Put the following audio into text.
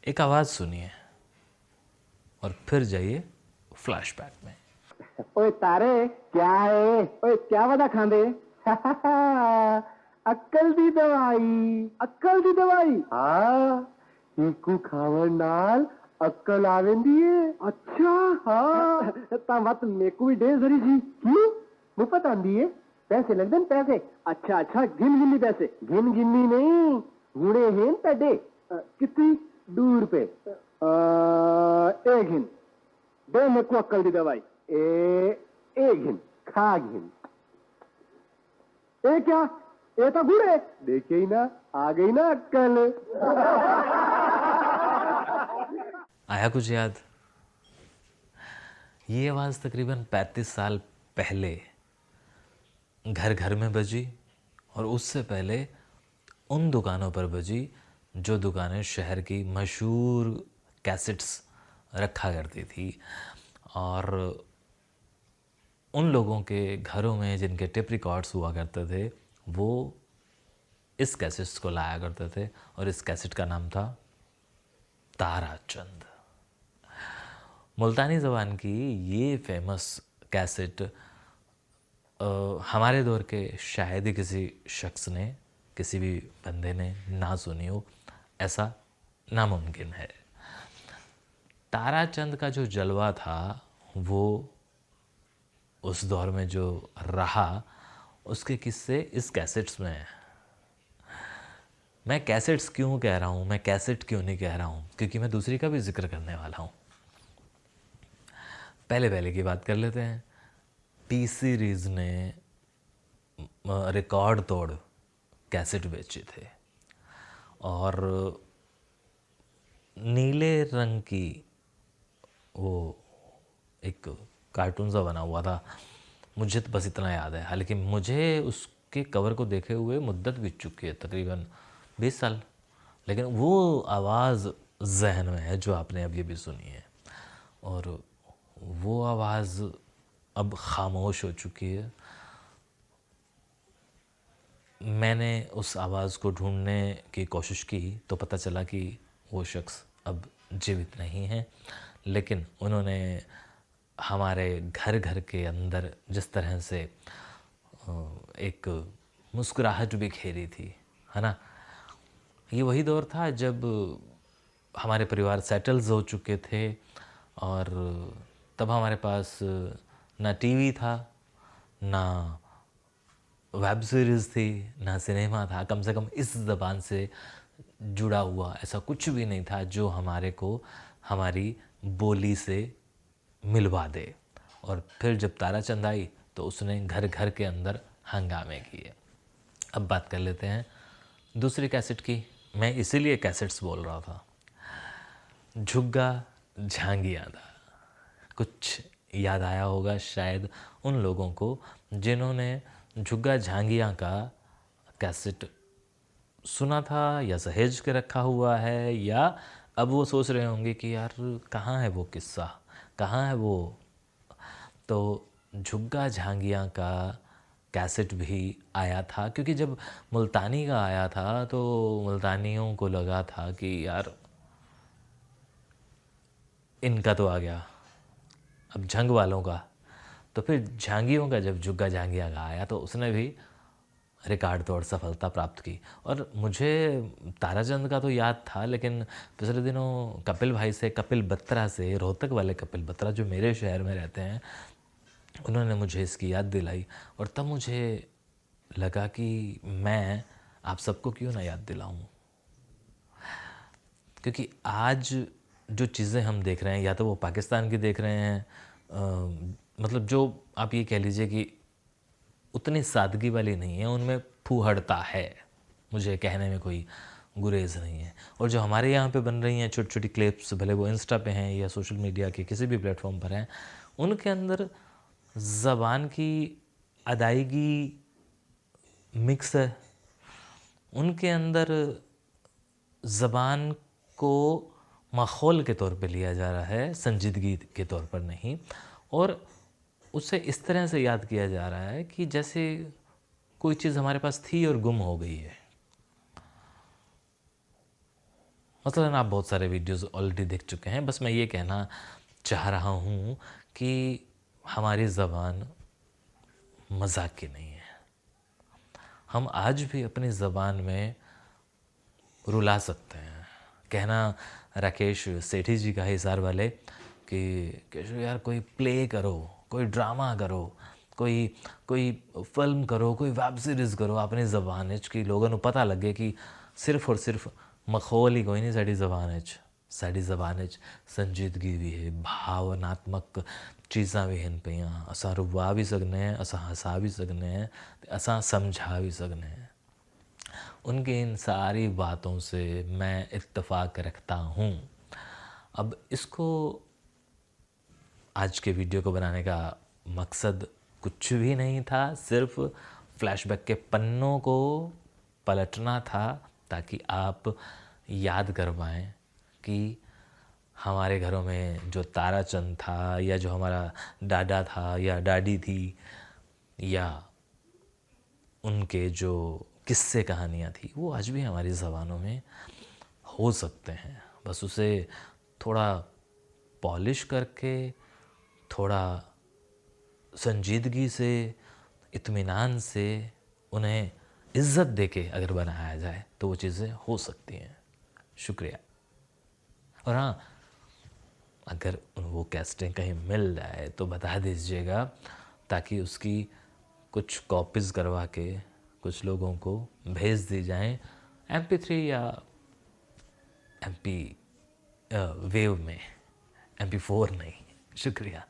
एक आवाज़ सुनिए और फिर जाइए फ्लैशबैक में। ओए तारे क्या है? ओए क्या वदा खांदे? अक्कल दी दवाई, अक्कल दी दवाई। हाँ, इकू खावन नाल अक्कल आ वेंदी है। अच्छा हाँ ता मत मेकू भी दे जरी जी। क्यों मुफ्त आंदी है? पैसे लगदे न पैसे। अच्छा अच्छा गिन गिनी पैसे। गिन गिनी नहीं गुणे हैं तडे। कितनी दूर पे? एक गिन दे मेरे को अक्कल दी दवाई। ए घिन खा घिन। ए क्या? ए तो गुड़ है। देखे ही ना, आ गई ना अक्कल। आया कुछ याद? ये आवाज़ तकरीबन 35 साल पहले घर घर में बजी, और उससे पहले उन दुकानों पर बजी जो दुकानें शहर की मशहूर कैसेट्स रखा करती थी, और उन लोगों के घरों में जिनके टेप रिकॉर्ड्स हुआ करते थे वो इस कैसेट्स को लाया करते थे, और इस कैसेट का नाम था ताराचंद। मुल्तानी ज़बान की ये फेमस कैसेट हमारे दौर के शायद ही किसी शख्स ने, किसी भी बंदे ने ना सुनी हो, ऐसा नामुमकिन है। ताराचंद का जो जलवा था वो उस दौर में जो रहा, उसके किस्से इस कैसेट्स में हैं। मैं कैसेट्स क्यों कह रहा हूँ, मैं कैसेट क्यों नहीं कह रहा हूँ, क्योंकि मैं दूसरी का भी जिक्र करने वाला हूँ। पहले पहले की बात कर लेते हैं। टी सीरीज़ ने रिकॉर्ड तोड़ कैसेट बेचे थे, और नीले रंग की वो एक कार्टून सा बना हुआ था, मुझे तो बस इतना याद है। हालांकि मुझे उसके कवर को देखे हुए मुद्दत बीत चुकी है, तकरीबन 20 साल, लेकिन वो आवाज़ जहन में है जो आपने अभी अभी सुनी है, और वो आवाज़ अब खामोश हो चुकी है। मैंने उस आवाज़ को ढूंढने की कोशिश की तो पता चला कि वो शख्स अब जीवित नहीं है, लेकिन उन्होंने हमारे घर घर के अंदर जिस तरह से एक मुस्कुराहट बिखेरी थी, है ना। ये वही दौर था जब हमारे परिवार सेटल्स हो चुके थे, और तब हमारे पास ना टीवी था, ना वेब सीरीज़ थी, ना सिनेमा था। कम से कम इस ज़बान से जुड़ा हुआ ऐसा कुछ भी नहीं था जो हमारे को हमारी बोली से मिलवा दे। और फिर जब ताराचंद आई तो उसने घर घर के अंदर हंगामे किए। अब बात कर लेते हैं दूसरी कैसेट की। मैं इसीलिए कैसेट्स बोल रहा था। झुग्गा झांगिया था। कुछ याद आया होगा शायद उन लोगों को जिन्होंने झुग्गा झांगिया का कैसेट सुना था या सहेज के रखा हुआ है, या अब वो सोच रहे होंगे कि यार कहाँ है वो किस्सा, कहाँ है वो। तो झुग्गा झांगिया का कैसेट भी आया था, क्योंकि जब मुल्तानी का आया था तो मुल्तानियों को लगा था कि यार इनका तो आ गया, अब झंग वालों का। तो फिर झांगियों का जब झुग्गा झांगिया का आया तो उसने भी रिकॉर्ड तोड़ सफलता प्राप्त की। और मुझे ताराचंद का तो याद था, लेकिन पिछले दिनों कपिल भाई से, कपिल बत्रा से, रोहतक वाले कपिल बत्रा जो मेरे शहर में रहते हैं, उन्होंने मुझे इसकी याद दिलाई, और तब मुझे लगा कि मैं आप सबको क्यों ना याद दिलाऊं। क्योंकि आज जो चीज़ें हम देख रहे हैं, या तो वो पाकिस्तान की देख रहे हैं, मतलब जो आप ये कह लीजिए कि उतनी सादगी वाली नहीं है, उनमें फूहड़ता है, मुझे कहने में कोई गुरेज नहीं है। और जो हमारे यहाँ पे बन रही हैं छोटी छोटी क्लिप्स, भले वो इंस्टा पे हैं या सोशल मीडिया के किसी भी प्लेटफॉर्म पर हैं, उनके अंदर ज़बान की अदायगी मिक्स है। उनके अंदर ज़बान को माहौल के तौर पे लिया जा रहा है, संजीदगी के तौर पर नहीं, और उसे इस तरह से याद किया जा रहा है कि जैसे कोई चीज़ हमारे पास थी और गुम हो गई है। मसलन आप बहुत सारे वीडियोस ऑलरेडी देख चुके हैं, बस मैं ये कहना चाह रहा हूँ कि हमारी ज़बान मजाक की नहीं है। हम आज भी अपनी ज़बान में रुला सकते हैं। कहना राकेश सेठी जी का हिसार वाले कि केशव यार कोई प्ले करो, कोई ड्रामा करो, कोई कोई फिल्म करो, कोई वेब सीरीज़ करो अपनी ज़बान कि लोगों को पता लगे कि सिर्फ और सिर्फ मखौल ही कोई नहीं साड़ी ज़बान साड़ी ज़बान संजीदगी भी है, भावनात्मक चीज़ां भी हैं पियां। असां रुवा भी सकने हैं, असां हंसा भी सकने हैं, असां समझा भी सकने हैं। उनकी इन सारी बातों से मैं इत्तेफाक रखता हूँ। अब इसको आज के वीडियो को बनाने का मकसद कुछ भी नहीं था, सिर्फ फ्लैशबैक के पन्नों को पलटना था ताकि आप याद कर पाएँ कि हमारे घरों में जो ताराचंद था, या जो हमारा दादा था या दादी थी, या उनके जो किस्से कहानियाँ थी, वो आज भी हमारी ज़बानों में हो सकते हैं। बस उसे थोड़ा पॉलिश करके, थोड़ा संजीदगी से, इत्मीनान से, उन्हें इज़्ज़त देके अगर बनाया जाए तो वो चीज़ें हो सकती हैं। शुक्रिया। और हाँ, अगर वो कैसेटें कहीं मिल जाए तो बता दीजिएगा ताकि उसकी कुछ कॉपीज़ करवा के कुछ लोगों को भेज दी जाएं MP3 या MP वेव में, MP4 नहीं। शुक्रिया।